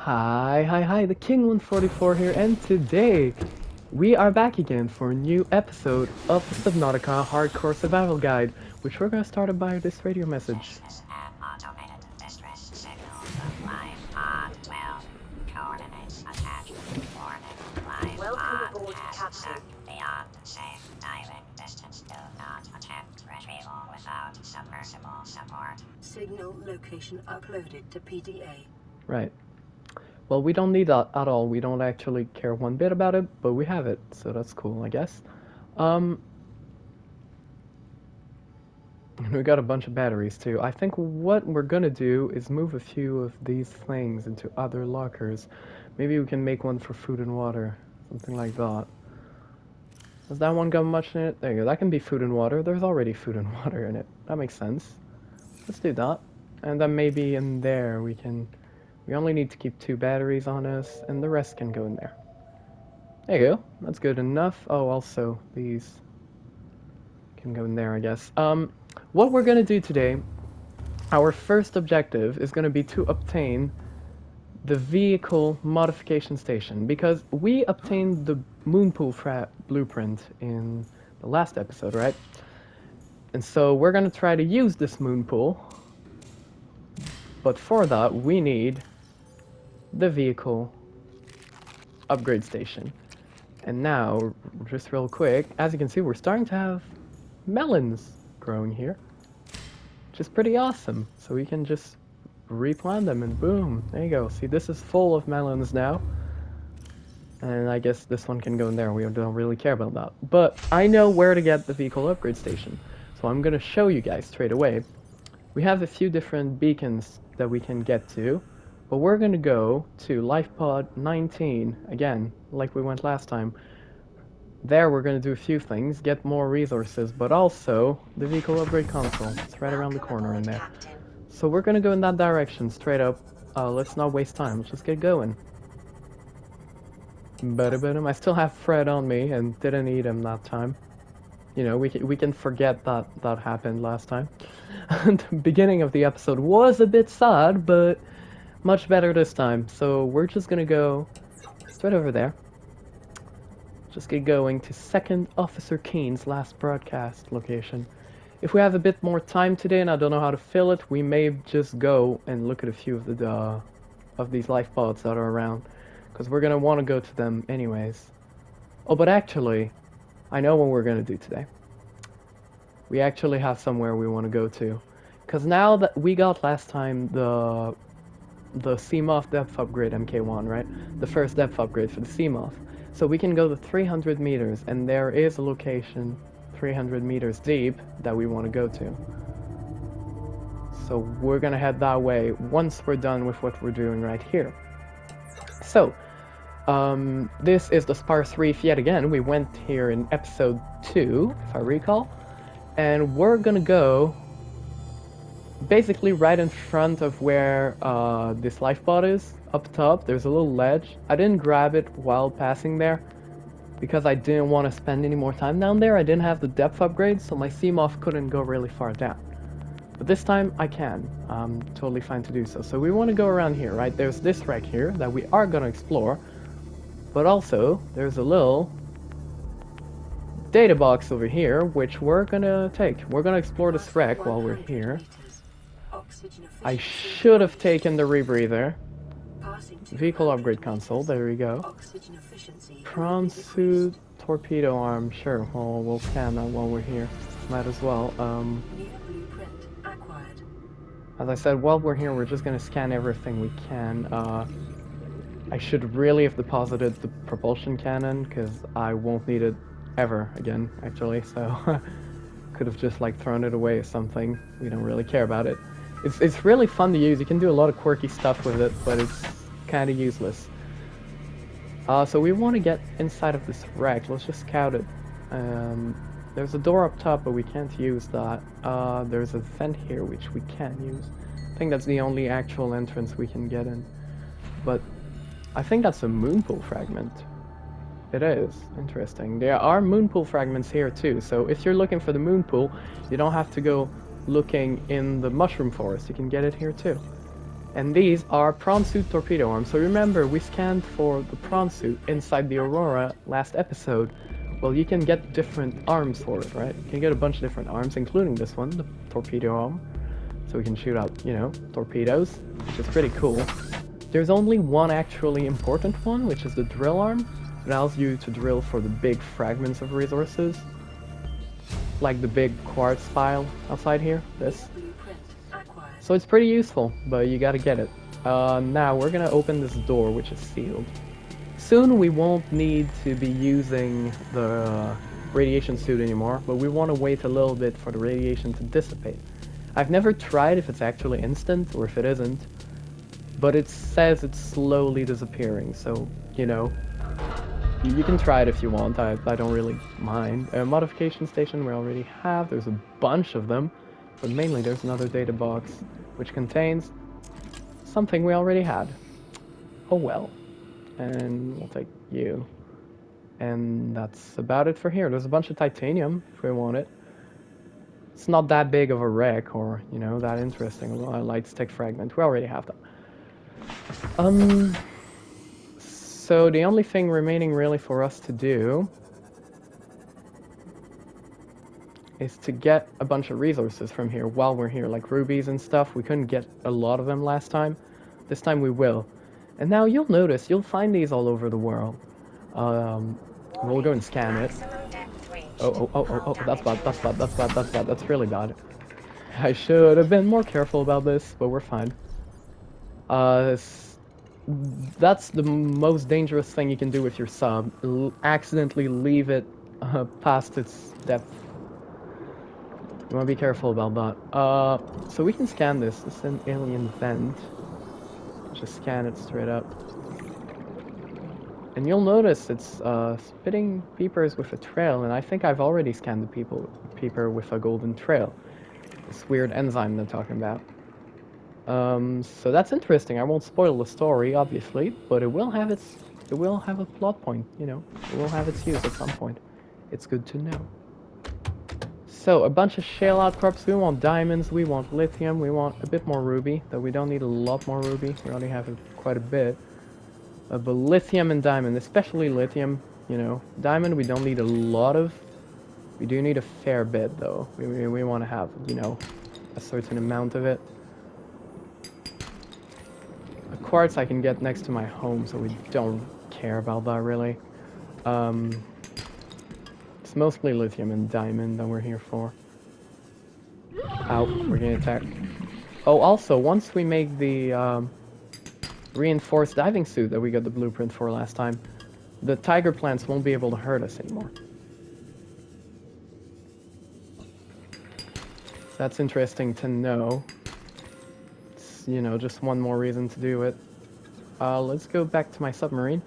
Hi, the King144 here, and today we are back again for a new episode of Subnautica Hardcore Survival Guide, which we're gonna start by this radio message. This is an automated distress signal from Live Pod 12. Coordinates attached. Warning, Live Pod has sunk beyond safe diving distance. Do not attempt retrieval without submersible support. Signal location uploaded to PDA. Right. Well, we don't need that at all. We don't actually care one bit about it, but we have it, so that's cool, I guess. We got a bunch of batteries too. I think what we're gonna do is move a few of these things into other lockers. Maybe we can make one for food and water, something like that. Does that one got much in it? There you go. That can be food and water. There's already food and water in it. That makes sense. Let's do that. And then maybe in there we only need to keep 2 batteries on us, and the rest can go in there. There you go. That's good enough. Oh, also, these can go in there, I guess. What we're gonna do today, our first objective is gonna be to obtain the vehicle modification station, because we obtained the moonpool blueprint in the last episode, right? And so we're gonna try to use this moonpool, but for that we need the vehicle upgrade station. And now, just real quick, as you can see, we're starting to have melons growing here, which is pretty awesome. So we can just replant them and boom, there you go. See, this is full of melons now. And I guess this one can go in there. We don't really care about that. But I know where to get the vehicle upgrade station. So I'm gonna show you guys straight away. We have a few different beacons that we can get to. But we're gonna go to LifePod 19, again, like we went last time. There we're gonna do a few things, get more resources, but also the vehicle upgrade console. It's right around the corner in there. So we're gonna go in that direction, straight up. Let's not waste time, let's just get going. I still have Fred on me and didn't eat him that time. You know, we can forget that happened last time. The beginning of the episode was a bit sad, but much better this time. So we're just gonna go straight over there. Just get going to 2nd Officer Kane's last broadcast location. If we have a bit more time today and I don't know how to fill it, we may just go and look at a few of these life pods that are around, because we're gonna want to go to them anyways. Oh, but actually, I know what we're gonna do today. We actually have somewhere we want to go to, because now that we got last time the Seamoth depth upgrade MK1, right? The first depth upgrade for the Seamoth. So we can go to 300 meters, and there is a location 300 meters deep that we want to go to. So we're gonna head that way once we're done with what we're doing right here. So, this is the Sparse Reef yet again. We went here in episode 2, if I recall. And we're gonna go basically right in front of where this lifeboat is, up top. There's a little ledge. I didn't grab it while passing there because I didn't want to spend any more time down there. I didn't have the depth upgrade, so my Seamoth couldn't go really far down. But this time I can. I'm totally fine to do so. So we want to go around here, right? There's this wreck here that we are going to explore, but also there's a little data box over here which we're going to take. We're going to explore this wreck while we're here. I should have taken the rebreather. Vehicle upgrade console, there we go. Prawn suit, torpedo arm, sure, well, we'll scan that while we're here. Might as well. As I said, while we're here, we're just gonna scan everything we can. I should really have deposited the propulsion cannon, because I won't need it ever again, actually, so could have just like thrown it away or something. We don't really care about it. It's really fun to use. You can do a lot of quirky stuff with it, but it's kind of useless. So we want to get inside of this wreck. Let's just scout it. There's a door up top, but we can't use that. There's a vent here, which we can use. I think that's the only actual entrance we can get in. But I think that's a moonpool fragment. It is. Interesting. There are moonpool fragments here too, so if you're looking for the moonpool, you don't have to go looking in the mushroom forest. You can get it here too. And these are prawn suit torpedo arms. So remember, we scanned for the prawn suit inside the Aurora last episode. Well, you can get different arms for it, right? You can get a bunch of different arms, including this one, the torpedo arm. So we can shoot out, torpedoes, which is pretty cool. There's only one actually important one, which is the drill arm. It allows you to drill for the big fragments of resources. Like the big quartz file outside here, this. Blueprint acquired. So it's pretty useful, but you gotta get it. Now we're gonna open this door, which is sealed. Soon we won't need to be using the radiation suit anymore, but we want to wait a little bit for the radiation to dissipate. I've never tried if it's actually instant or if it isn't, but it says it's slowly disappearing, so, you can try it if you want. I don't really mind. A modification station we already have. There's a bunch of them, but mainly there's another data box which contains something we already had. Oh well. And we'll take you. And that's about it for here. There's a bunch of titanium if we want it. It's not that big of a wreck or, that interesting. A light stick fragment. We already have that. So the only thing remaining really for us to do is to get a bunch of resources from here while we're here, like rubies and stuff. We couldn't get a lot of them last time. This time we will. And now you'll notice, you'll find these all over the world. We'll go and scan it. Oh, that's bad, that's really bad. I should have been more careful about this, but we're fine. That's the most dangerous thing you can do with your sub. Accidentally leave it past its depth. You want to be careful about that. So we can scan this. This is an alien vent. Just scan it straight up. And you'll notice it's spitting peepers with a trail, and I think I've already scanned the peeper with a golden trail. This weird enzyme they're talking about. So that's interesting. I won't spoil the story, obviously, but it will have a plot point, It will have its use at some point. It's good to know. So, a bunch of shale outcrops. We want diamonds, we want lithium, we want a bit more ruby, though we don't need a lot more ruby. We already have quite a bit. But lithium and diamond, especially lithium, Diamond we don't need a lot of. We do need a fair bit, though. We want to have, a certain amount of it. A quartz I can get next to my home, so we don't care about that, really. It's mostly lithium and diamond that we're here for. Ow, we're getting attacked. Oh, also, once we make the reinforced diving suit that we got the blueprint for last time, the tiger plants won't be able to hurt us anymore. That's interesting to know. It's, just one more reason to do it. Let's go back to my submarine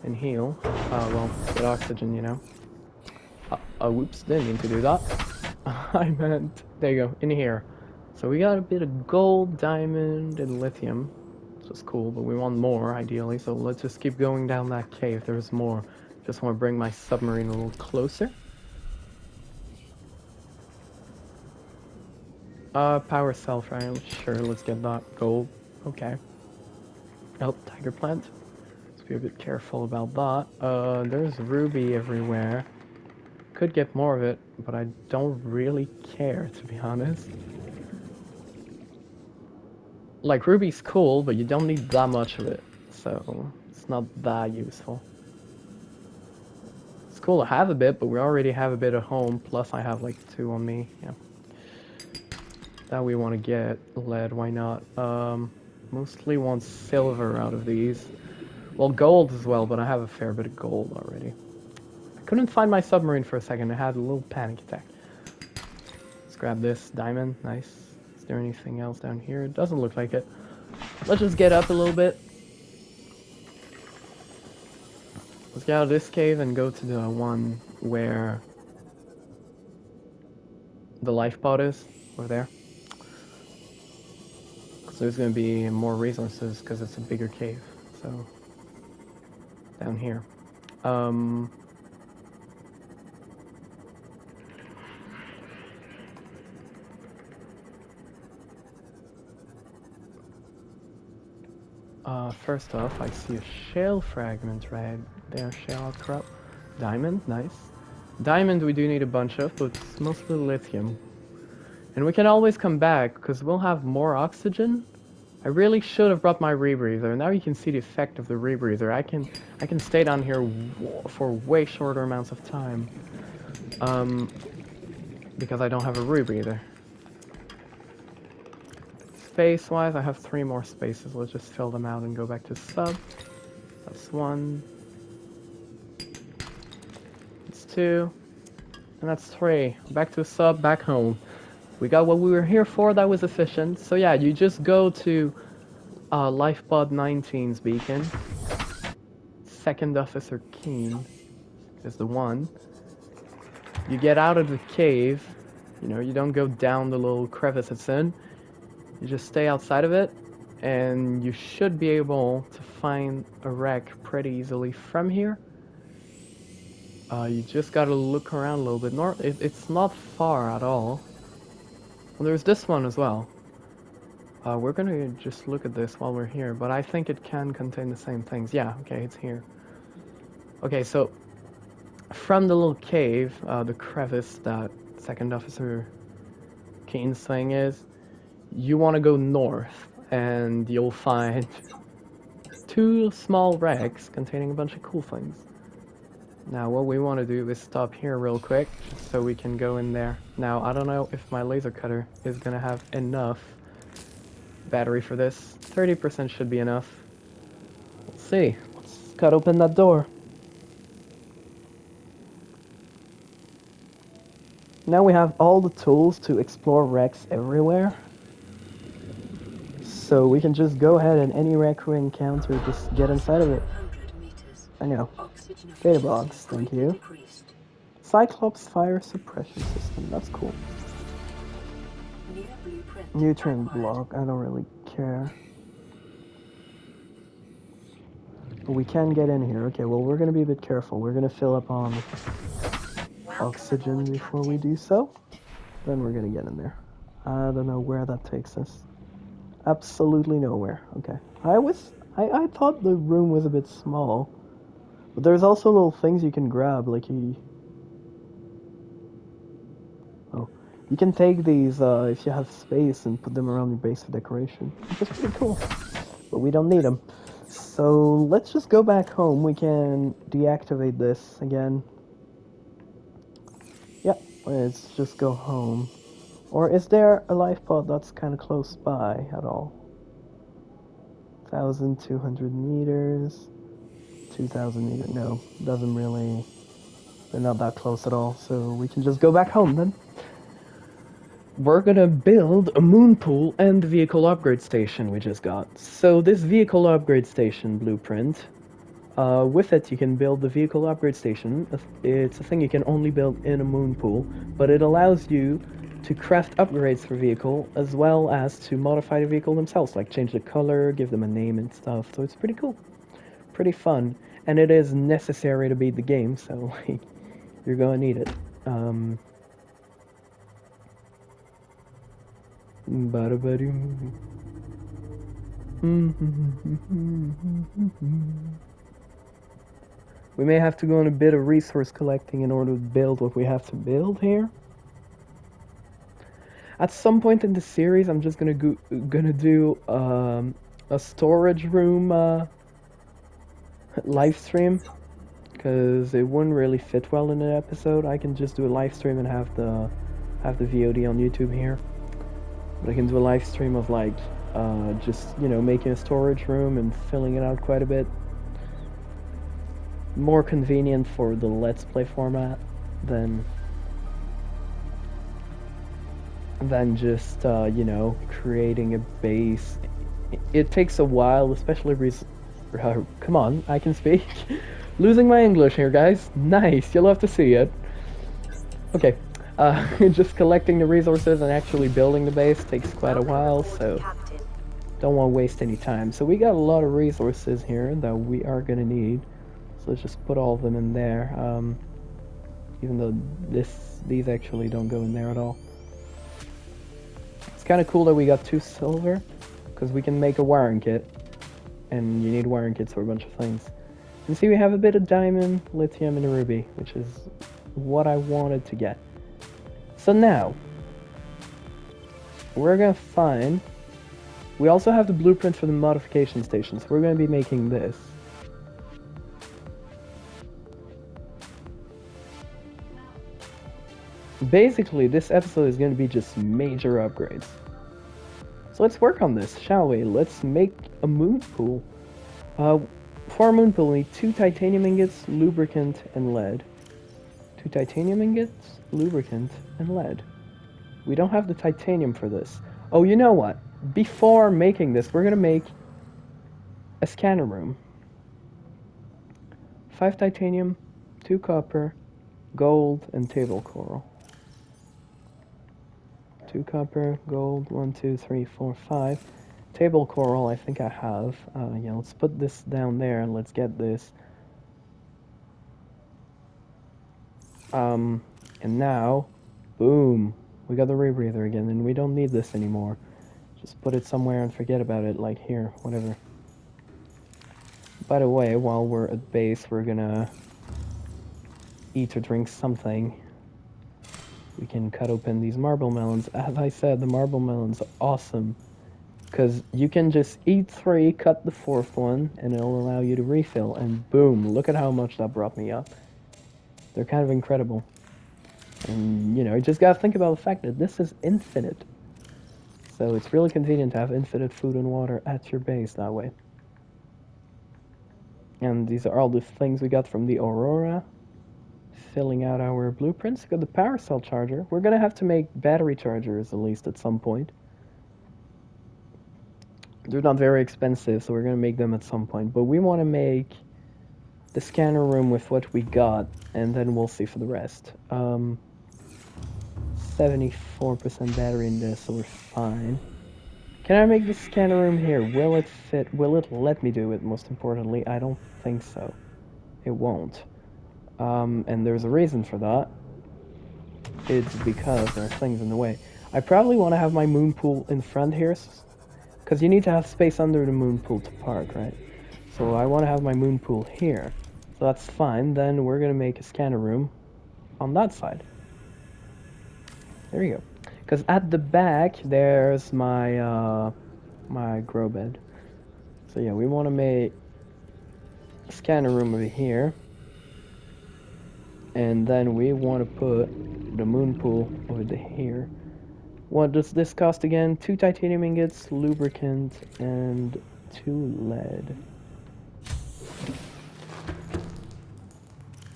and heal. Well, get oxygen, whoops, didn't mean to do that. I meant, there you go, in here. So we got a bit of gold, diamond, and lithium, which is cool, but we want more, ideally, so let's just keep going down that cave. There's more. Just want to bring my submarine a little closer. Power cell trial, sure, let's get that. Gold, okay. Oh, tiger plant. Let's be a bit careful about that. There's ruby everywhere. Could get more of it, but I don't really care, to be honest. Like, ruby's cool, but you don't need that much of it, so it's not that useful. It's cool to have a bit, but we already have a bit at home, plus I have like 2 on me, yeah. That we want to get. Lead, why not? Mostly want silver out of these. Well, gold as well, but I have a fair bit of gold already. Couldn't find my submarine for a second. I had a little panic attack. Let's grab this diamond. Nice. Is there anything else down here? It doesn't look like it. Let's just get up a little bit. Let's get out of this cave and go to the one where the life pod is. Over there. Because there's going to be more resources because it's a bigger cave. So, down here. First off, I see a shale fragment right there. Shale outcrop. Diamond, nice. Diamond we do need a bunch of, but it's mostly lithium. And we can always come back, because we'll have more oxygen. I really should have brought my rebreather. Now you can see the effect of the rebreather. I can stay down here for way shorter amounts of time. Because I don't have a rebreather. Space-wise, I have 3 more spaces. Let's just fill them out and go back to sub. That's 1. That's 2. And that's 3. Back to sub, back home. We got what we were here for, that was efficient. So yeah, you just go to Lifepod 19's beacon. Second Officer Keen is the one. You get out of the cave. You know, you don't go down the little crevice it's in. You just stay outside of it, and you should be able to find a wreck pretty easily from here. You just gotta look around a little bit. It's not far at all. Well, there's this one as well. We're gonna just look at this while we're here, but I think it can contain the same things. Yeah, okay, it's here. Okay, so from the little cave, the crevice that Second Officer Keen's thing is, you want to go north, and you'll find 2 small wrecks containing a bunch of cool things. Now, what we want to do is stop here real quick, just so we can go in there. Now, I don't know if my laser cutter is gonna have enough battery for this. 30% should be enough. Let's see. Let's cut open that door. Now we have all the tools to explore wrecks everywhere. So we can just go ahead and any wreck we encounter, just get inside of it. I know. Data box, thank you. Cyclops fire suppression system, that's cool. Nutrient block, I don't really care. But we can get in here. Okay, well, we're gonna be a bit careful. We're gonna fill up on oxygen before we do so. Then we're gonna get in there. I don't know where that takes us. Absolutely nowhere. Okay. I thought the room was a bit small. But there's also little things you can grab, like you can take these if you have space and put them around your base for decoration, which is pretty cool. But we don't need them. So let's just go back home. We can deactivate this again. Yep, let's just go home. Or is there a life pod that's kind of close by at all? 1,200 meters. 2,000 meters. No, doesn't really. They're not that close at all, so we can just go back home then. We're gonna build a moon pool and the vehicle upgrade station we just got. So this vehicle upgrade station blueprint, with it you can build the vehicle upgrade station. It's a thing you can only build in a moon pool, but it allows you to craft upgrades for vehicle as well as to modify the vehicle themselves, like change the color, give them a name and stuff. So it's pretty cool, pretty fun, and it is necessary to beat the game, so like, you're gonna need it. We may have to go on a bit of resource collecting in order to build what we have to build here. At some point in the series, I'm just gonna do a storage room live stream, because it wouldn't really fit well in an episode. I can just do a live stream and have the VOD on YouTube here. But I can do a live stream of like just, you know, making a storage room and filling it out quite a bit. More convenient for the Let's Play format than just, you know, creating a base. It takes a while, especially come on, I can speak. Losing my English here, guys. Nice, you'll have to see it. Okay, just collecting the resources and actually building the base takes quite a while, so don't want to waste any time. So we got a lot of resources here that we are gonna need. So let's just put all of them in there. Even though these actually don't go in there at all. It's kind of cool that we got 2 silver, because we can make a wiring kit. and you need wiring kits for a bunch of things. And see, we have a bit of diamond, lithium, and a ruby, which is what I wanted to get. So now, we're gonna find... We also have the blueprint for the modification station, so we're gonna be making this. Basically, this episode is gonna be just major upgrades. So let's work on this, shall we? Let's make a moon pool. For a moon pool, we need 2 titanium ingots, lubricant, and lead. 2 titanium ingots, lubricant, and lead. We don't have the titanium for this. Oh, you know what? Before making this, we're gonna make a scanner room. 5 titanium, 2 copper, gold, and table coral. 2 copper, gold, 1, 2, 3, 4, 5. Table coral, I think I have. Yeah, let's put this down there and let's get this. And now, boom, we got the rebreather again, and we don't need this anymore. Just put it somewhere and forget about it, like here, whatever. By the way, while we're at base, we're gonna eat or drink something. We can cut open these marble melons. As I said, the marble melons are awesome, because you can just eat 3, cut the 4th one, and it'll allow you to refill, and boom, look at how much that brought me up. They're kind of incredible. And, you know, you just gotta think about the fact that this is infinite. So it's really convenient to have infinite food and water at your base that way. And these are all the things we got from the Aurora. Filling out our blueprints. Got the power cell charger. We're gonna have to make battery chargers at least at some point. They're not very expensive, so we're gonna make them at some point. But we want to make the scanner room with what we got, and then we'll see for the rest. 74% battery in this, so we're fine. Can I make the scanner room here? Will it fit? Will it let me do it, most importantly? I don't think so. It won't. And there's a reason for that. It's because there are things in the way. I probably want to have my moon pool in front here, because you need to have space under the moon pool to park, right? So I want to have my moon pool here. So that's fine. Then we're going to make a scanner room on that side. There you go. Because at the back, there's my my grow bed. So yeah, we want to make a scanner room over here. And then we want to put the moon pool over here. What does this cost again? 2 titanium ingots, lubricant, and 2 lead.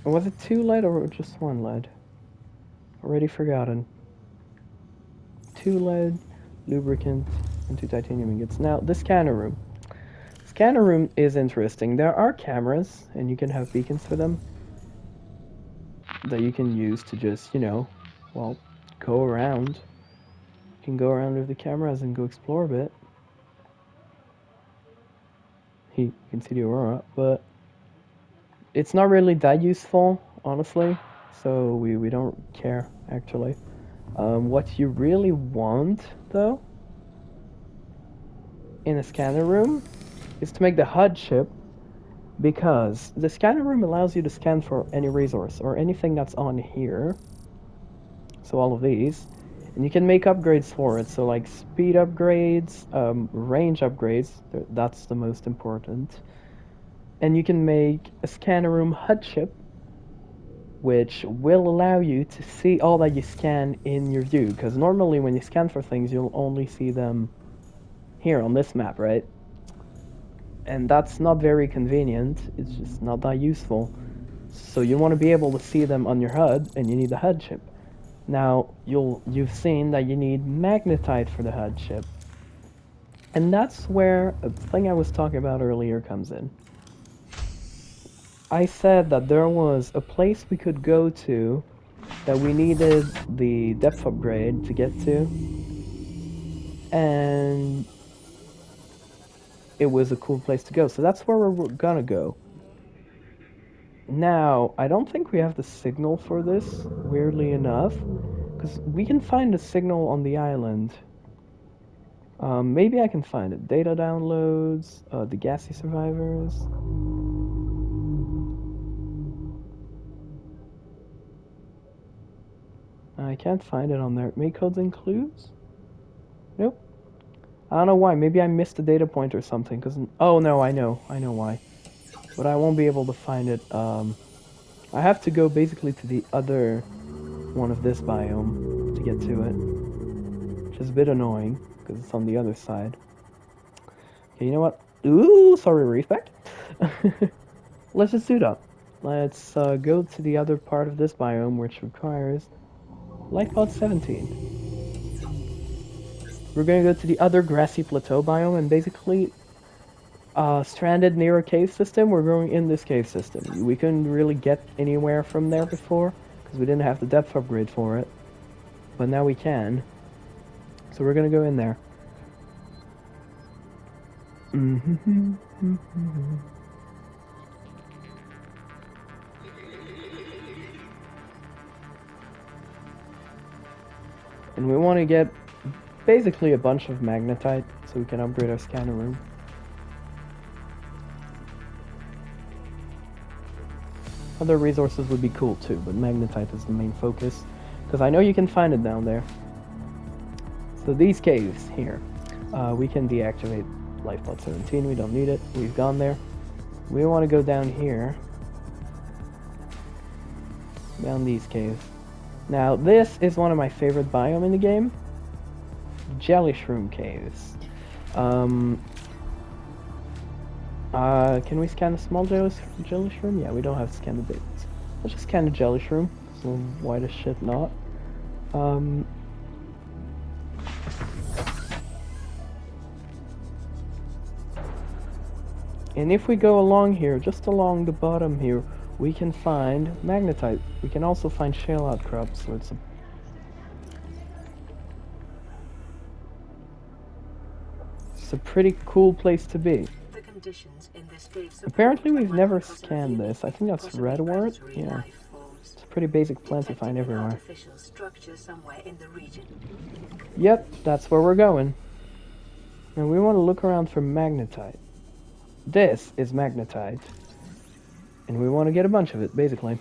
Was it 2 lead or just 1 lead? Already forgotten. 2 lead, lubricant, and 2 titanium ingots. Now, the scanner room. Scanner room is interesting. There are cameras, and you can have beacons for them that you can use to just, you know, well, go around. You can go around with the cameras and go explore a bit. You can see the aurora, but it's not really that useful, honestly, so we don't care, actually. What you really want, though, in a scanner room is to make the HUD chip, because the scanner room allows you to scan for any resource or anything that's on here. So all of these, and you can make upgrades for it. So like speed upgrades, range upgrades. That's the most important. And you can make a scanner room HUD chip, which will allow you to see all that you scan in your view. Because normally when you scan for things, you'll only see them here on this map, right? And that's not very convenient. It's just not that useful. So you want to be able to see them on your HUD, and you need the HUD chip. Now, you've seen that you need magnetite for the HUD chip. And that's where a thing I was talking about earlier comes in. I said that there was a place we could go to that we needed the depth upgrade to get to. And it was a cool place to go. So that's where we're gonna go. Now, I don't think we have the signal for this, weirdly enough. Because we can find a signal on the island. Maybe I can find it. Data downloads, the gassy survivors. I can't find it on there. Make codes and clues? Nope. I don't know why. Maybe I missed a data point or something. Oh no, I know why. But I won't be able to find it. I have to go basically to the other one of this biome to get to it, which is a bit annoying because it's on the other side. Okay, you know what? Ooh, sorry, respect. Let's just do that. Let's go to the other part of this biome, which requires Lifepod 17. We're going to go to the other grassy plateau biome, and basically, stranded near a cave system, we're going in this cave system. We couldn't really get anywhere from there before, because we didn't have the depth upgrade for it. But now we can. So we're going to go in there. And we want to get basically a bunch of magnetite so we can upgrade our scanner room. Other resources would be cool too, but magnetite is the main focus, because I know you can find it down there. So these caves here, we can deactivate Lifeblood 17, we don't need it, we've gone there. We want to go down here, down these caves. Now this is one of my favorite biome in the game, Jelly Shroom Caves. Can we scan a small jelly shroom? Yeah, we don't have to scan the big ones. Let's just scan the jelly shroom, so why the shit not? And if we go along here, just along the bottom here, we can find magnetite. We can also find shale outcrops, so it's a pretty cool place to be. Apparently we've never scanned this. I think that's redwort. Yeah. It's a pretty basic plant to find everywhere. Yep, that's where we're going. And we want to look around for magnetite. This is magnetite. And we want to get a bunch of it, basically.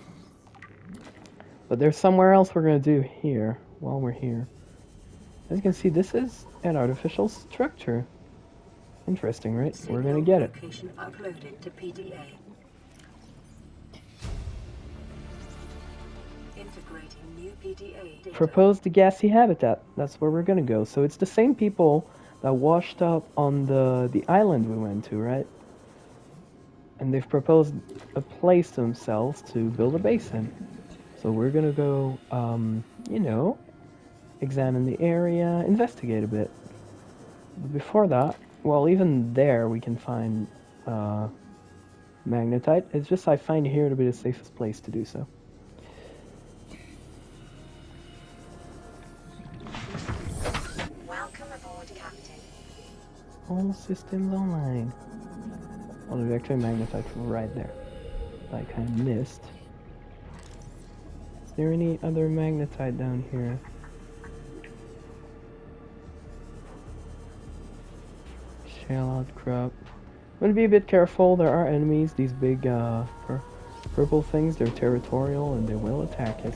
But there's somewhere else we're going to do here, while we're here. As you can see, this is an artificial structure. Interesting, right? We're going to get it. Uploaded to PDA. Integrating new PDA data. Propose the gassy habitat. That's where we're going to go. So it's the same people that washed up on the island we went to, right? And they've proposed a place to themselves to build a base in. So we're gonna go, you know, examine the area, investigate a bit. But before that, well, even there we can find magnetite. It's just I find here to be the safest place to do so. Welcome aboard, Captain. All systems online. Oh, there's actually magnetite right there. I kind of missed. Is there any other magnetite down here? Shale outcrop. I'm gonna be a bit careful. There are enemies. These big purple things. They're territorial and they will attack us.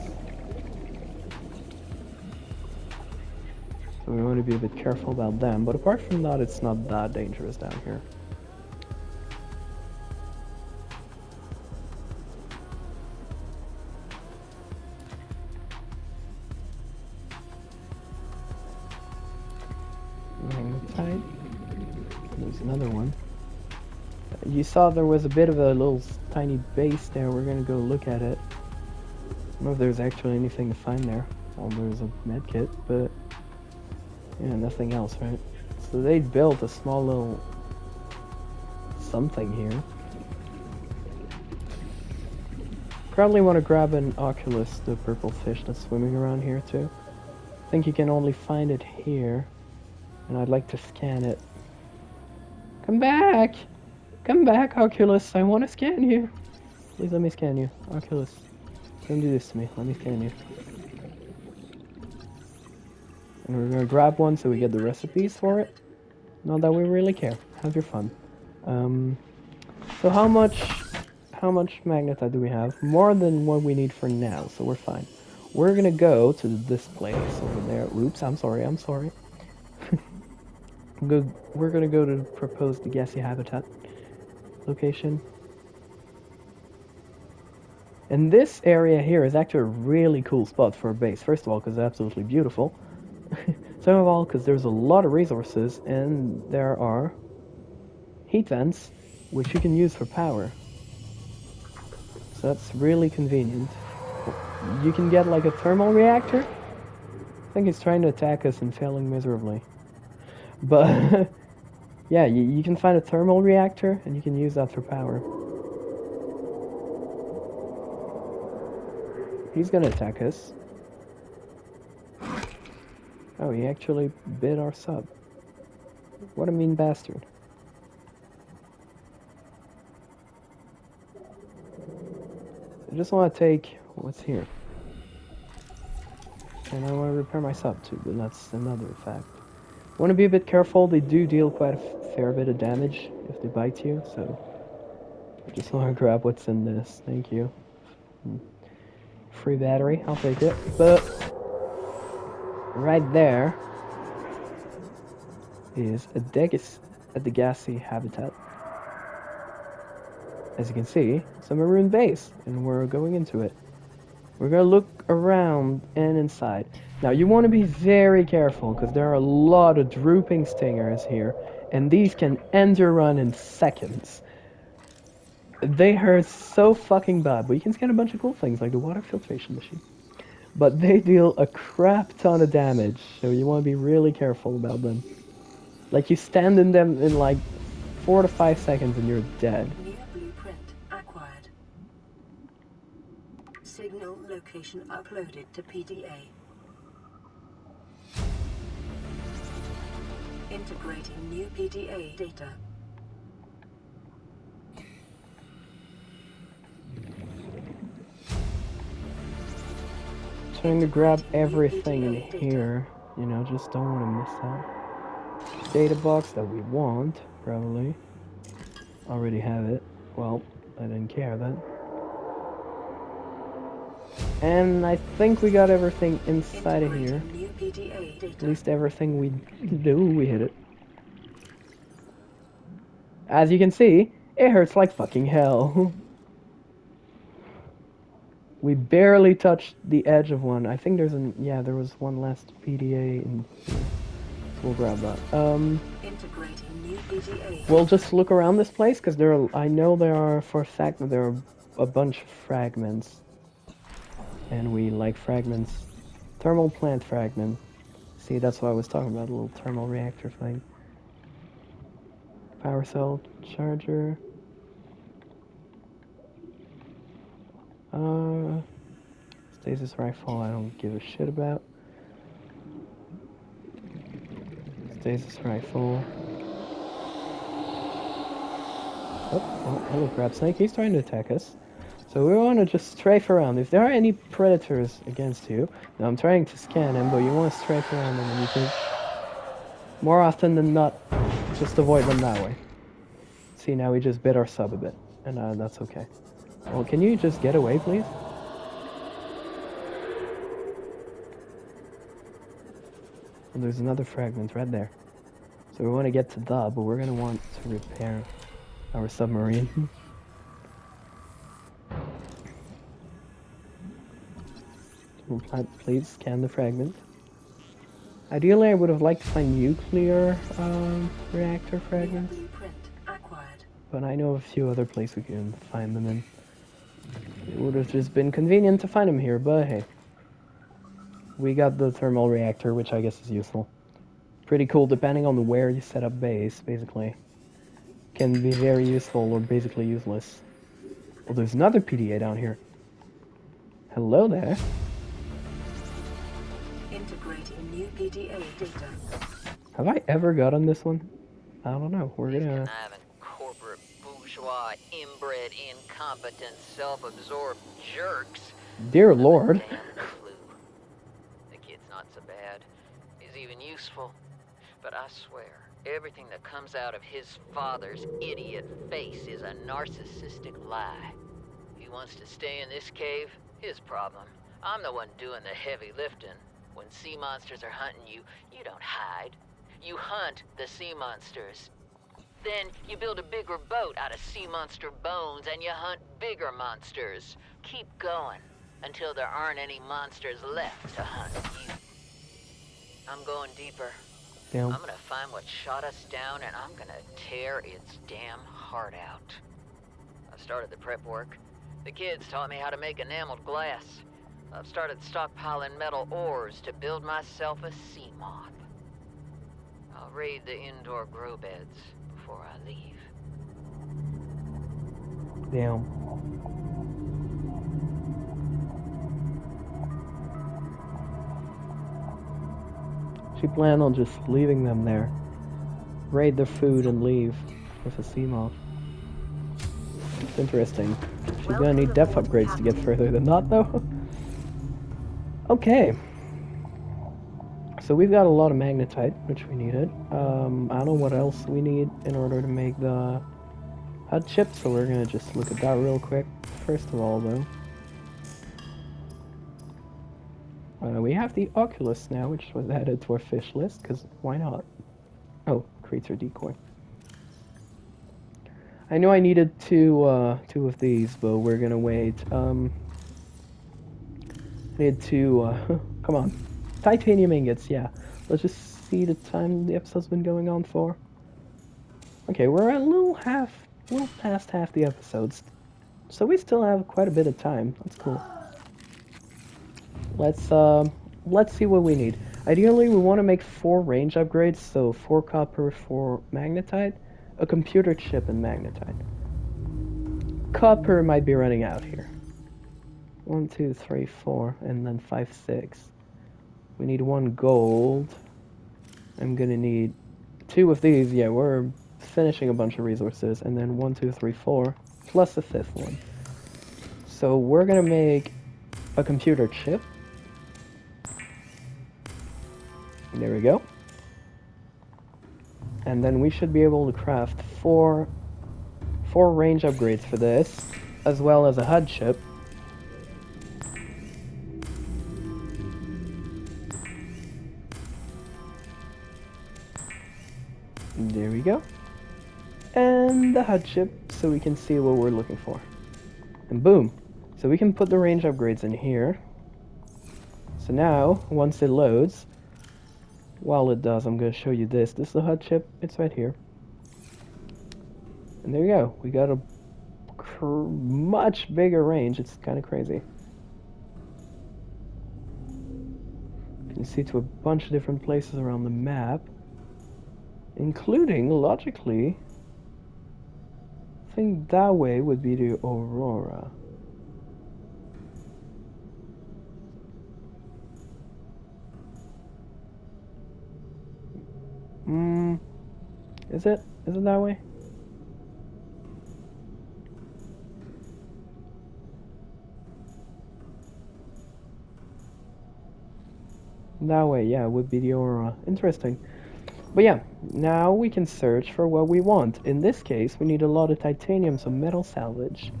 So we want to be a bit careful about them. But apart from that, it's not that dangerous down here. Magnetite. There's another one. You saw there was a bit of a little tiny base there. We're gonna go look at it. I don't know if there's actually anything to find there. Well, there's a med kit, but yeah, nothing else, right? So they built a small little something here. Probably want to grab an Oculus, the purple fish that's swimming around here too. I think you can only find it here, and I'd like to scan it. Come back! Come back, Oculus! I want to scan you! Please let me scan you. Oculus, don't do this to me. Let me scan you. And we're gonna grab one so we get the recipes for it. Not that we really care. Have your fun. Um, so how much magnetite do we have? More than what we need for now, so we're fine. We're gonna go to this place over there. Oops, I'm sorry, I'm sorry. We're gonna go to the proposed gassy habitat location. And this area here is actually a really cool spot for a base. First of all, because it's absolutely beautiful. Second of all, because there's a lot of resources, and there are heat vents, which you can use for power. So that's really convenient. You can get like a thermal reactor. I think it's trying to attack us and failing miserably. But yeah, you can find a thermal reactor and you can use that for power. He's gonna attack us. Oh, he actually bit our sub. What a mean bastard. I just want to take what's here. And I want to repair my sub too, but that's another fact. Want to be a bit careful, they do deal quite a fair bit of damage if they bite you, so I just want to grab what's in this. Thank you. Free battery, I'll take it. But right there is a Degassi habitat. As you can see, it's a maroon base, and we're going into it. We're gonna look around and inside. Now you want to be very careful because there are a lot of drooping stingers here, and these can end your run in seconds. They hurt so fucking bad, but you can scan a bunch of cool things like the water filtration machine. But they deal a crap ton of damage, so you want to be really careful about them. Like you stand in them in like 4 to 5 seconds and you're dead. New blueprint acquired. Signal location uploaded to PDA. Integrating new PDA data. Trying to grab everything in here, you know, just don't want to miss out. Data box that we want, probably. Already have it. Well, I didn't care then. And I think we got everything inside of here. At least everything we do, we hit it. As you can see, it hurts like fucking hell. We barely touched the edge of one. I think there's yeah, there was one last PDA in here. So we'll grab that. Integrating new PDA. We'll just look around this place, because I know there are, for a fact that there are a bunch of fragments. And we like fragments. Thermal plant fragment. See, that's what I was talking about, a little thermal reactor thing. Power cell charger. Stasis rifle, I don't give a shit about. Stasis rifle. Oh, hello, crab snake. He's trying to attack us. So we want to just strafe around. If there are any predators against you, now I'm trying to scan them, but you want to strafe around them, and you can, more often than not, just avoid them that way. See, now we just bit our sub a bit, and that's okay. Well, can you just get away, please? And there's another fragment right there. So we want to get to that, but we're going to want to repair our submarine. Please scan the fragment. Ideally, I would have liked to find nuclear reactor fragments. But I know a few other places we can find them in. It would have just been convenient to find them here, but hey. We got the thermal reactor, which I guess is useful. Pretty cool, depending on where you set up base, basically. Can be very useful or basically useless. Well, there's another PDA down here. Hello there. Integrating new PDA data. Have I ever gotten this one? I don't know. We're gonna... corporate bourgeois, inbred, incompetent, self-absorbed jerks. Dear Lord. The kid's not so bad. He's even useful. But I swear, Everything that comes out of his father's idiot face is a narcissistic lie. He wants to stay in this cave, his problem. I'm the one doing the heavy lifting. When sea monsters are hunting you, you don't hide. You hunt the sea monsters. Then you build a bigger boat out of sea monster bones and you hunt bigger monsters. Keep going until there aren't any monsters left to hunt you. I'm going deeper. Damn. I'm gonna find what shot us down and I'm gonna tear its damn heart out. I've started the prep work. The kids taught me how to make enameled glass. I've started stockpiling metal ores to build myself a sea moth. I'll raid the indoor grow beds before I leave. Damn. She planned on just leaving them there. Raid their food and leave with a sea moth. It's interesting. She's gonna need depth upgrades to get further than that, though. Okay. So we've got a lot of magnetite, which we needed. I don't know what else we need in order to make the HUD chip, so we're gonna just look at that real quick. First of all, though, we have the Oculus now, which was added to our fish list, because why not? Oh, creature decoy. I know I needed two of these, but we're gonna wait. I need two, come on. Titanium ingots, yeah. Let's just see the time the episode's been going on for. Okay, we're a little past half the episodes. So we still have quite a bit of time. That's cool. Let's see what we need. Ideally, we want to make 4 range upgrades, so 4 copper, 4 magnetite, a computer chip, and magnetite. Copper might be running out here. 1, 2, 3, 4, and then 5, 6. We need 1 gold. I'm gonna need 2 of these. Yeah, we're finishing a bunch of resources, and then 1, 2, 3, 4, plus a 5th one. So we're gonna make a computer chip. There we go. And then we should be able to craft 4 range upgrades for this, as well as a HUD chip. There we go. And the HUD chip, so we can see what we're looking for. And boom! So we can put the range upgrades in here. So now, once it loads, while it does, I'm going to show you this. This is the HUD chip. It's right here. And there you go. We got a much bigger range. It's kind of crazy. You can see to a bunch of different places around the map, including, logically, I think that way would be the Aurora. Is it? Is it that way? That way, yeah, it would be the Aurora. Interesting. But yeah, now we can search for what we want. In this case, we need a lot of titanium, so metal salvage.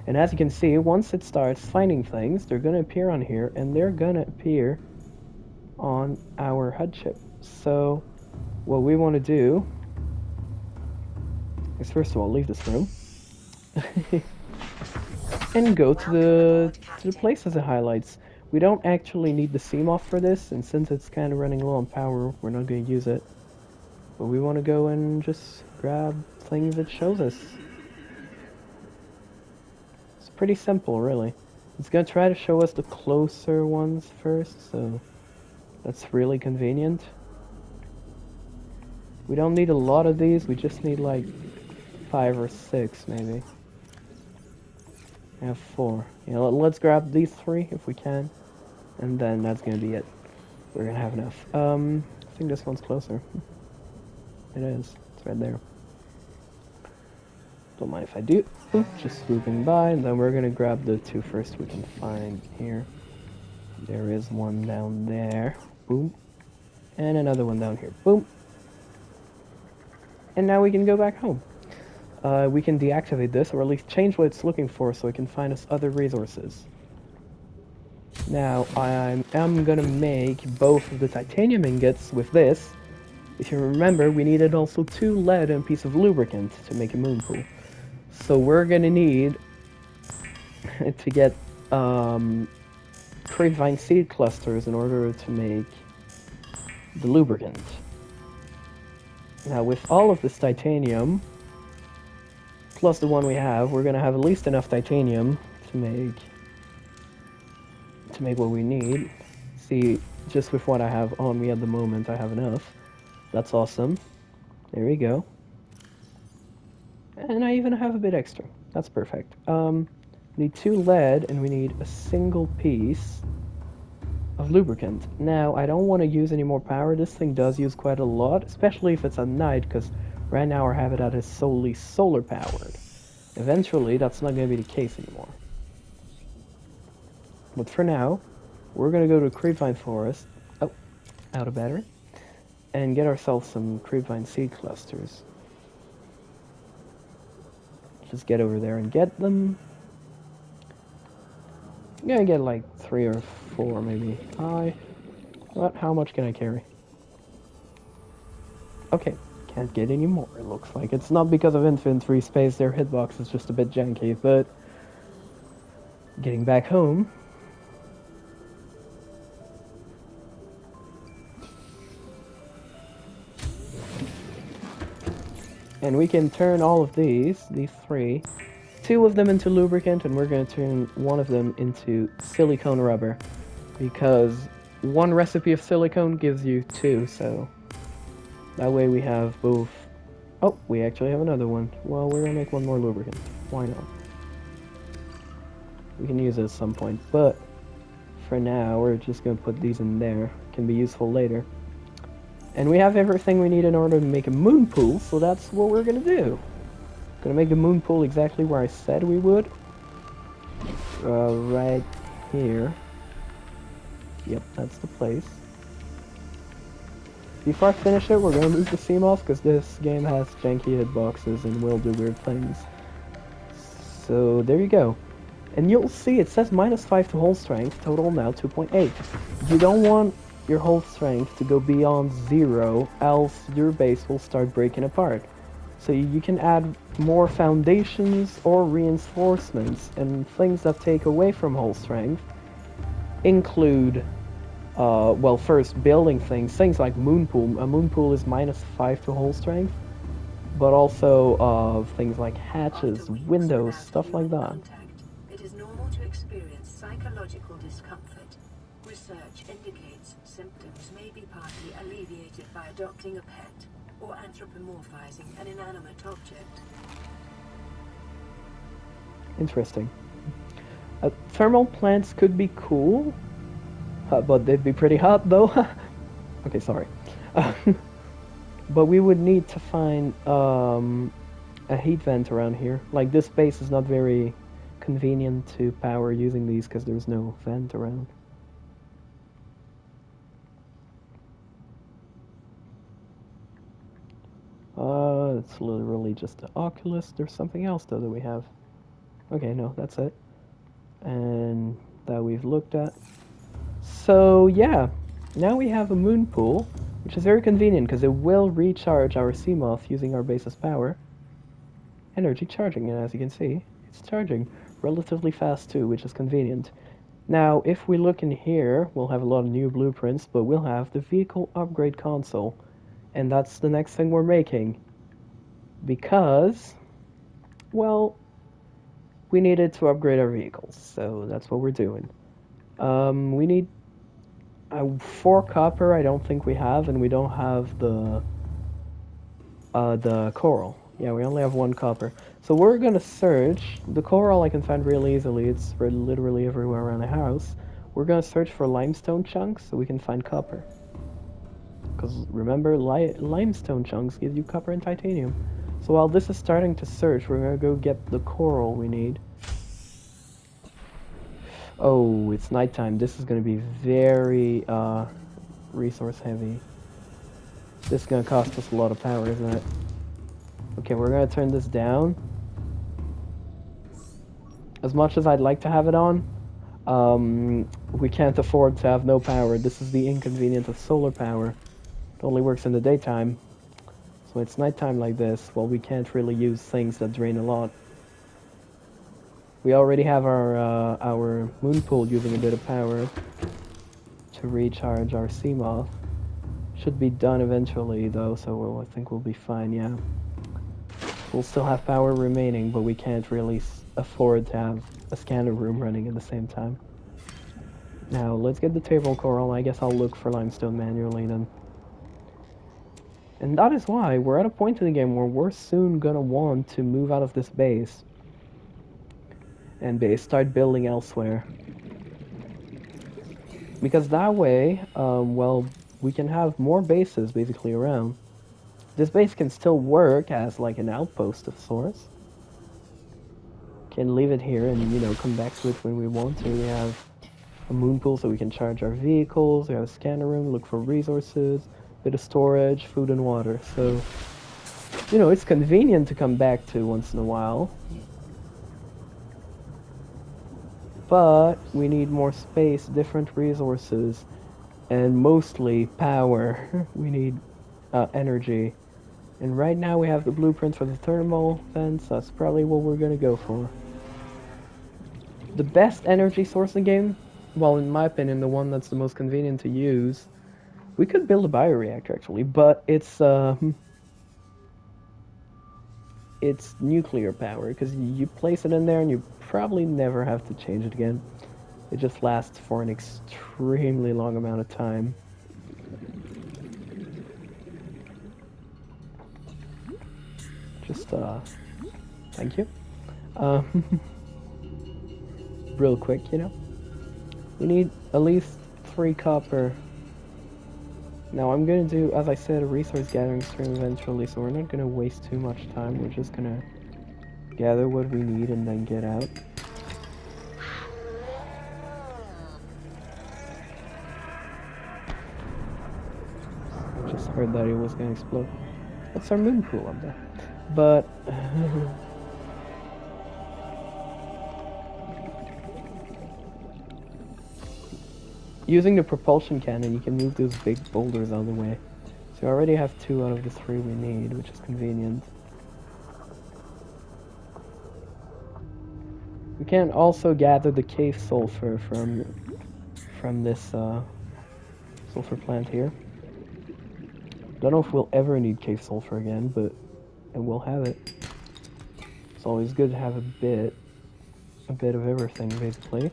And as you can see, once it starts finding things, they're going to appear on here, and they're going to appear on our HUD chip. So what we want to do is, first of all, leave this room. And go to the places it highlights. We don't actually need the CMOS for this, and since it's kind of running low on power, we're not going to use it. But we want to go and just grab things it shows us. It's pretty simple, really. It's going to try to show us the closer ones first, so that's really convenient. We don't need a lot of these, we just need like 5 or 6 maybe. I have 4. Yeah, let's grab these 3 if we can, and then that's gonna be it. We're gonna have enough. I think this one's closer. It is. It's right there. Don't mind if I do. Oop, just swooping by, and then we're gonna grab the 2 first we can find here. There is one down there. Boom. And another one down here. Boom. And now we can go back home. We can deactivate this, or at least change what it's looking for so it can find us other resources. Now, I'm gonna make both of the titanium ingots with this. If you remember, we needed also 2 lead and a piece of lubricant to make a moon pool. So we're gonna need to get grapevine seed clusters in order to make the lubricant. Now, with all of this titanium, plus the one we have, we're gonna have at least enough titanium to make what we need. See, just with what I have on me at the moment, I have enough. That's awesome. There we go. And I even have a bit extra. That's perfect. We need 2 lead, and we need a single piece of lubricant. Now, I don't want to use any more power. This thing does use quite a lot, especially if it's at night, because right now our habitat is solely solar powered. Eventually, that's not going to be the case anymore. But for now, we're going to go to Creepvine Forest. Oh, out of battery. And get ourselves some Creepvine seed clusters. Just get over there and get them. I'm gonna get like 3 or 4 maybe. What? How much can I carry? Okay, can't get any more, it looks like. It's not because of infantry space, their hitbox is just a bit janky, but getting back home. And we can turn all of these 3, 2 of them into lubricant, and we're going to turn 1 of them into silicone rubber. Because 1 recipe of silicone gives you 2, so that way we have both. Oh, we actually have another one. Well, we're going to make 1 more lubricant. Why not? We can use it at some point, but for now, we're just going to put these in there. Can be useful later. And we have everything we need in order to make a moon pool, so that's what we're gonna do. Gonna make the moon pool exactly where I said we would. Right here. Yep, that's the place. Before I finish it, we're gonna move the Seamoth, because this game has janky hitboxes and will do weird things. So, there you go. And you'll see it says -5 to hull strength, total now 2.8. You don't want your hull strength to go beyond 0, else your base will start breaking apart. So you can add more foundations or reinforcements, and things that take away from hull strength include, well, first building things like moon pool. A moon pool is -5 to hull strength, but also things like hatches, windows, stuff like that. It is normal to experience psychological discomfort. Research indicates symptoms may be partly alleviated by adopting a pet or anthropomorphizing an inanimate object. Interesting. Thermal plants could be cool, but they'd be pretty hot though. Okay, sorry. But we would need to find a heat vent around here. Like, this base is not very convenient to power using these because there's no vent around. It's literally just an Oculus. There's something else though that we have. Okay, no, that's it. And that we've looked at. So yeah, now we have a moon pool, which is very convenient because it will recharge our Seamoth using our base's power. Energy charging, and as you can see, it's charging relatively fast too, which is convenient. Now, if we look in here, we'll have a lot of new blueprints, but we'll have the vehicle upgrade console. And that's the next thing we're making. Because, well, we needed to upgrade our vehicles, so that's what we're doing. We need 4 copper, I don't think we have, and we don't have the coral. Yeah, we only have 1 copper. So we're gonna search. The coral I can find really easily. It's spread literally everywhere around the house. We're gonna search for limestone chunks so we can find copper. Because remember, limestone chunks give you copper and titanium. So while this is starting to search, we're gonna go get the coral we need. Oh, it's nighttime. This is gonna be very resource heavy. This is gonna cost us a lot of power, isn't it? Okay, we're gonna turn this down. As much as I'd like to have it on, we can't afford to have no power. This is the inconvenience of solar power. It only works in the daytime. So it's nighttime like this, well, we can't really use things that drain a lot. We already have our moon pool using a bit of power to recharge our Seamoth. Should be done eventually though, so I think we'll be fine, yeah. We'll still have power remaining, but we can't really afford to have a scanner room running at the same time. Now, let's get the table coral. I guess I'll look for limestone manually then. And that is why we're at a point in the game where we're soon gonna want to move out of this base and start building elsewhere. Because that way, well, we can have more bases basically around. This base can still work as like an outpost of sorts. Can leave it here and, you know, come back to it when we want to. We have a moon pool so we can charge our vehicles. We have a scanner room, look for resources, bit of storage, food and water. So, you know, it's convenient to come back to once in a while. But we need more space, different resources, and mostly power. We need energy. And right now we have the blueprint for the thermal vents. That's probably what we're gonna go for. The best energy source in the game, well, in my opinion, the one that's the most convenient to use. We could build a bioreactor actually, but it's nuclear power because you place it in there and you probably never have to change it again. It just lasts for an extremely long amount of time. Just thank you. Real quick, you know, we need at least 3 copper. Now I'm gonna do, as I said, a resource gathering stream eventually, so we're not gonna waste too much time. We're just gonna gather what we need and then get out. Just heard that it was gonna explode. That's our moon pool up there. But using the propulsion cannon, you can move those big boulders out of the way. So we already have 2 out of the 3 we need, which is convenient. We can also gather the cave sulfur from this sulfur plant here. Don't know if we'll ever need cave sulfur again, but we'll have it. It's always good to have a bit of everything, basically.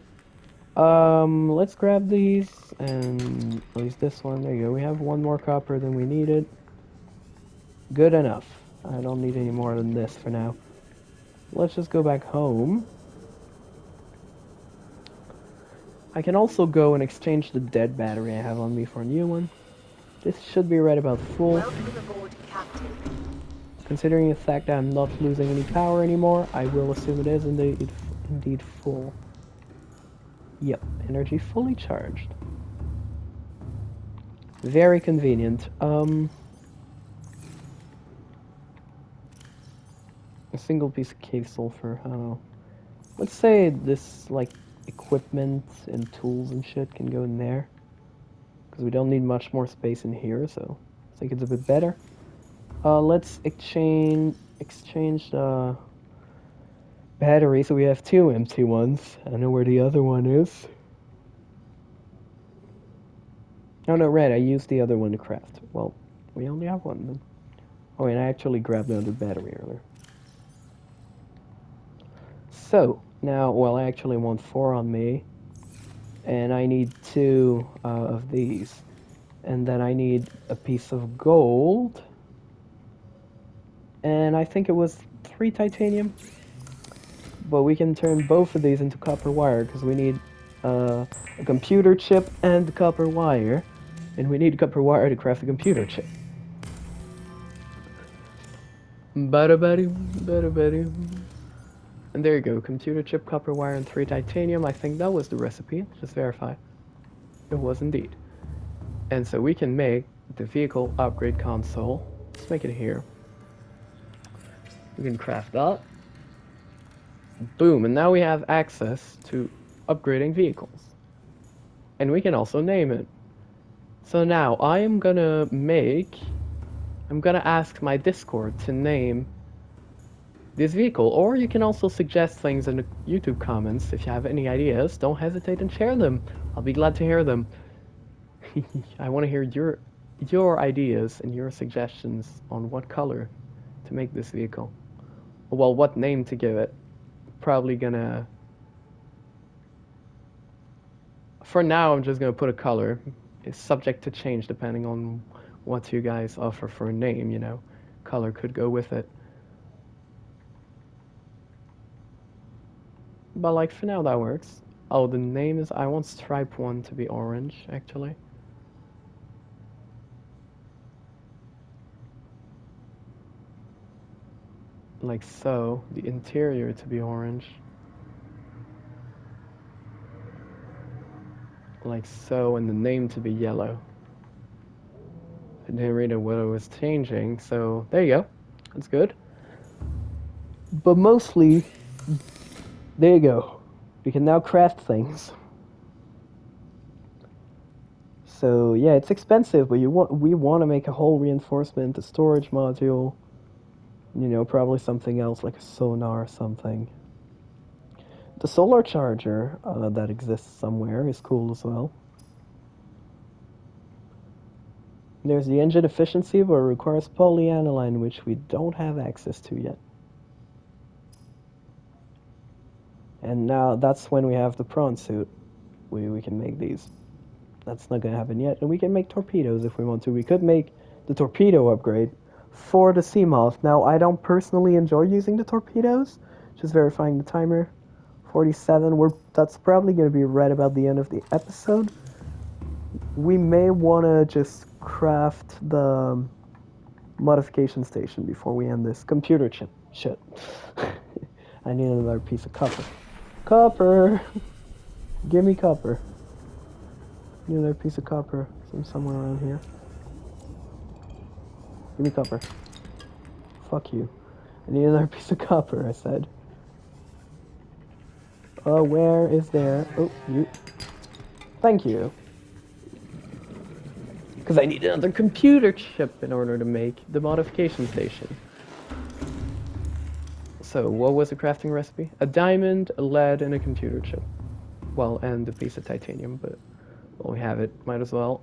Let's grab these and at least this one. There you go. We have 1 more copper than we needed. Good enough. I don't need any more than this for now. Let's just go back home. I can also go and exchange the dead battery I have on me for a new one. This should be right about full. Welcome aboard, Captain. Considering the fact that I'm not losing any power anymore, I will assume it is indeed full. Yep, energy fully charged. Very convenient. A single piece of cave sulfur, I don't know. Let's say this, like, equipment and tools and shit can go in there. Because we don't need much more space in here, so I think it's a bit better. Let's exchange the battery, so we have 2 empty ones. I know where the other one is. Oh no, right, I used the other one to craft. Well, we only have 1 then. Oh, and I actually grabbed another battery earlier. So, now, well, I actually want 4 on me. And I need 2 of these. And then I need a piece of gold. And I think it was 3 titanium. But we can turn both of these into copper wire because we need a computer chip and copper wire. And we need copper wire to craft a computer chip. Bada-bada. And there you go, computer chip, copper wire, and 3 titanium. I think that was the recipe. Just verify. It was indeed. And so we can make the vehicle upgrade console. Let's make it here. We can craft that. Boom, and now we have access to upgrading vehicles. And we can also name it. So now I'm gonna ask my Discord to name this vehicle, or you can also suggest things in the YouTube comments if you have any ideas. Don't hesitate and share them. I'll be glad to hear them. I want to hear your ideas and your suggestions on what color to make this vehicle. Well, what name to give it. Probably gonna. For now, I'm just gonna put a color. It's subject to change depending on what you guys offer for a name, you know. Color could go with it. But like for now that works. Oh, the name is I want stripe 1 to be orange actually. Like so, the interior to be orange. Like so, and the name to be yellow. I didn't read what it was changing, so there you go. That's good. But mostly, there you go. We can now craft things. So yeah, it's expensive, but we want to make a hull reinforcement, a storage module, you know, probably something else like a sonar or something. The solar charger that exists somewhere is cool as well. There's the engine efficiency, but it requires polyaniline, which we don't have access to yet. And now that's when we have the prawn suit. We can make these. That's not going to happen yet. And we can make torpedoes if we want to. We could make the torpedo upgrade for the Seamoth. Now, I don't personally enjoy using the torpedoes. Just verifying the timer. 47. That's probably going to be right about the end of the episode. We may want to just craft the modification station before we end this computer chip. Shit. I need another piece of copper. Copper! Give me copper. Need another piece of copper from somewhere around here. Give me copper. Fuck you. I need another piece of copper, I said. Oh, where is there? Oh, you. Thank you. Because I need another computer chip in order to make the modification station. So, what was the crafting recipe? A diamond, a lead, and a computer chip. Well, and a piece of titanium, but well, we have it. Might as well.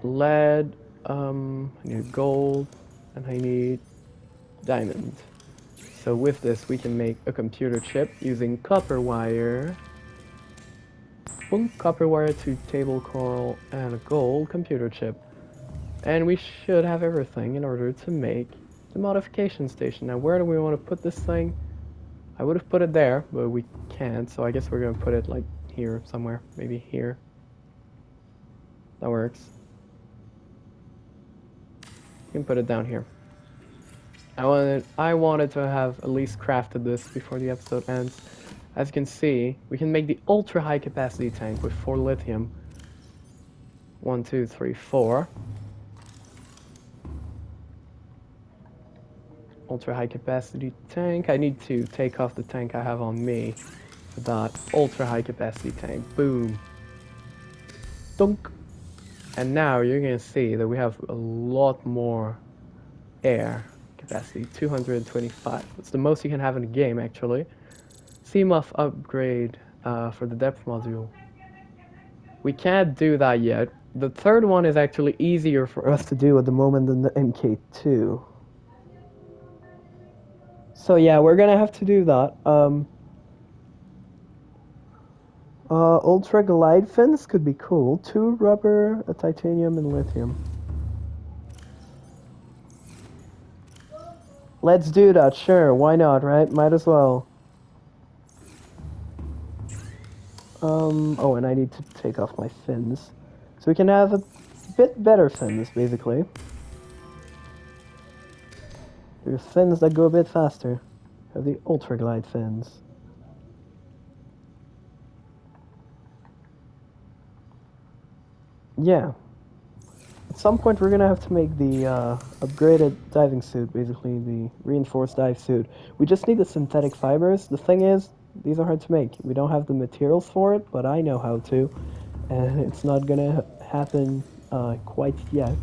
Lead, I need gold, and I need diamond. So with this, we can make a computer chip using copper wire. Boom, copper wire to table coral and a gold computer chip. And we should have everything in order to make the modification station. Now, where do we want to put this thing? I would have put it there, but we can't, so I guess we're going to put it like here somewhere. Maybe here. That works. You can put it down here. I wanted to have at least crafted this before the episode ends. As you can see, we can make the ultra high capacity tank with 4 lithium. 1, 2, 3, 4. Ultra high capacity tank. I need to take off the tank I have on me for that ultra high capacity tank. Boom. Dunk. And now you're gonna see that we have a lot more air capacity. 225. That's the most you can have in the game, actually. Seamoth upgrade for the depth module. We can't do that yet. The third one is actually easier for us to do at the moment than the MK2. So yeah, we're gonna have to do that. Ultra glide fins could be cool. 2 rubber, a titanium, and lithium. Let's do that, sure. Why not, right? Might as well. Oh, and I need to take off my fins. So we can have a bit better fins, basically. There's fins that go a bit faster. Have the ultra glide fins. Yeah. At some point, we're gonna have to make the upgraded diving suit, basically the reinforced dive suit. We just need the synthetic fibers. The thing is, these are hard to make. We don't have the materials for it, but I know how to, and it's not gonna happen quite yet.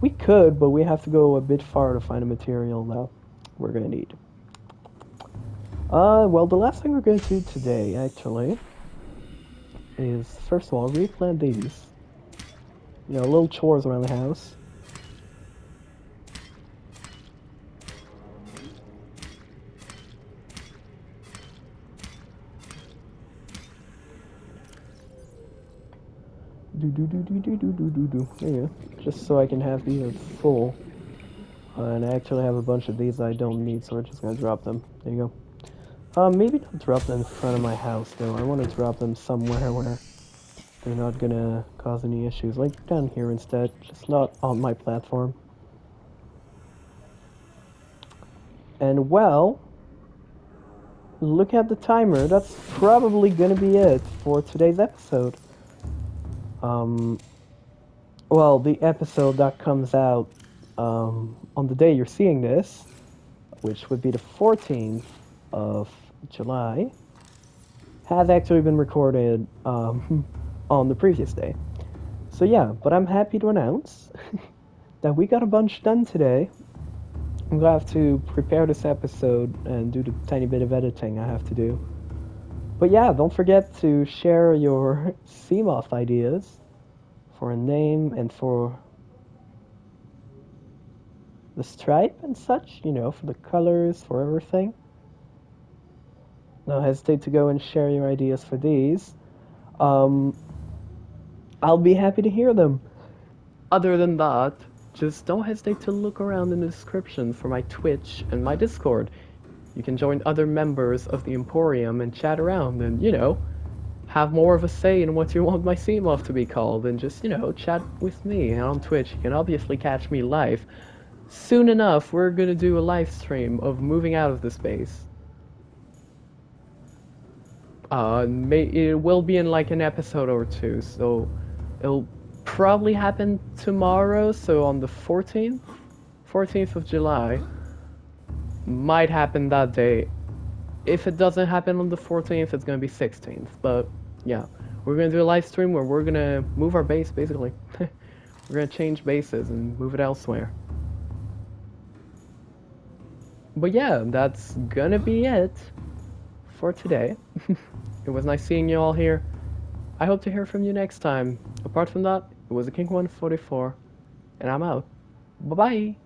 We could, but we have to go a bit far to find a material that we're gonna need. Well, the last thing we're gonna do today, actually, is first of all replant these. You know, little chores around the house. Do. There you go. Just so I can have these at full. And I actually have a bunch of these I don't need, so we're just gonna drop them. There you go. Maybe not drop them in front of my house, though. I want to drop them somewhere where they're not gonna cause any issues. Like down here instead, just not on my platform. And well, look at the timer. That's probably gonna be it for today's episode. Um, well, the episode that comes out on the day you're seeing this, which would be the 14th of July, has actually been recorded on the previous day. So yeah, but I'm happy to announce that we got a bunch done today. I'm gonna have to prepare this episode and do the tiny bit of editing I have to do. But yeah, don't forget to share your CMOF ideas for a name and for the stripe and such, you know, for the colors, for everything. Don't hesitate to go and share your ideas for these. Um, I'll be happy to hear them. Other than that, just don't hesitate to look around in the description for my Twitch and my Discord. You can join other members of the Emporium and chat around and, you know, have more of a say in what you want my CMOF to be called and just, you know, chat with me on Twitch. You can obviously catch me live. Soon enough, we're gonna do a live stream of moving out of this base. It will be in like an episode or two, so it'll probably happen tomorrow, so on the 14th of July. Might happen that day. If it doesn't happen on the 14th, it's gonna be 16th, but yeah. We're gonna do a live stream where we're gonna move our base, basically. We're gonna change bases and move it elsewhere. But yeah, that's gonna be it for today. It was nice seeing you all here. I hope to hear from you next time. Apart from that, it was a King 144, and I'm out. Bye bye!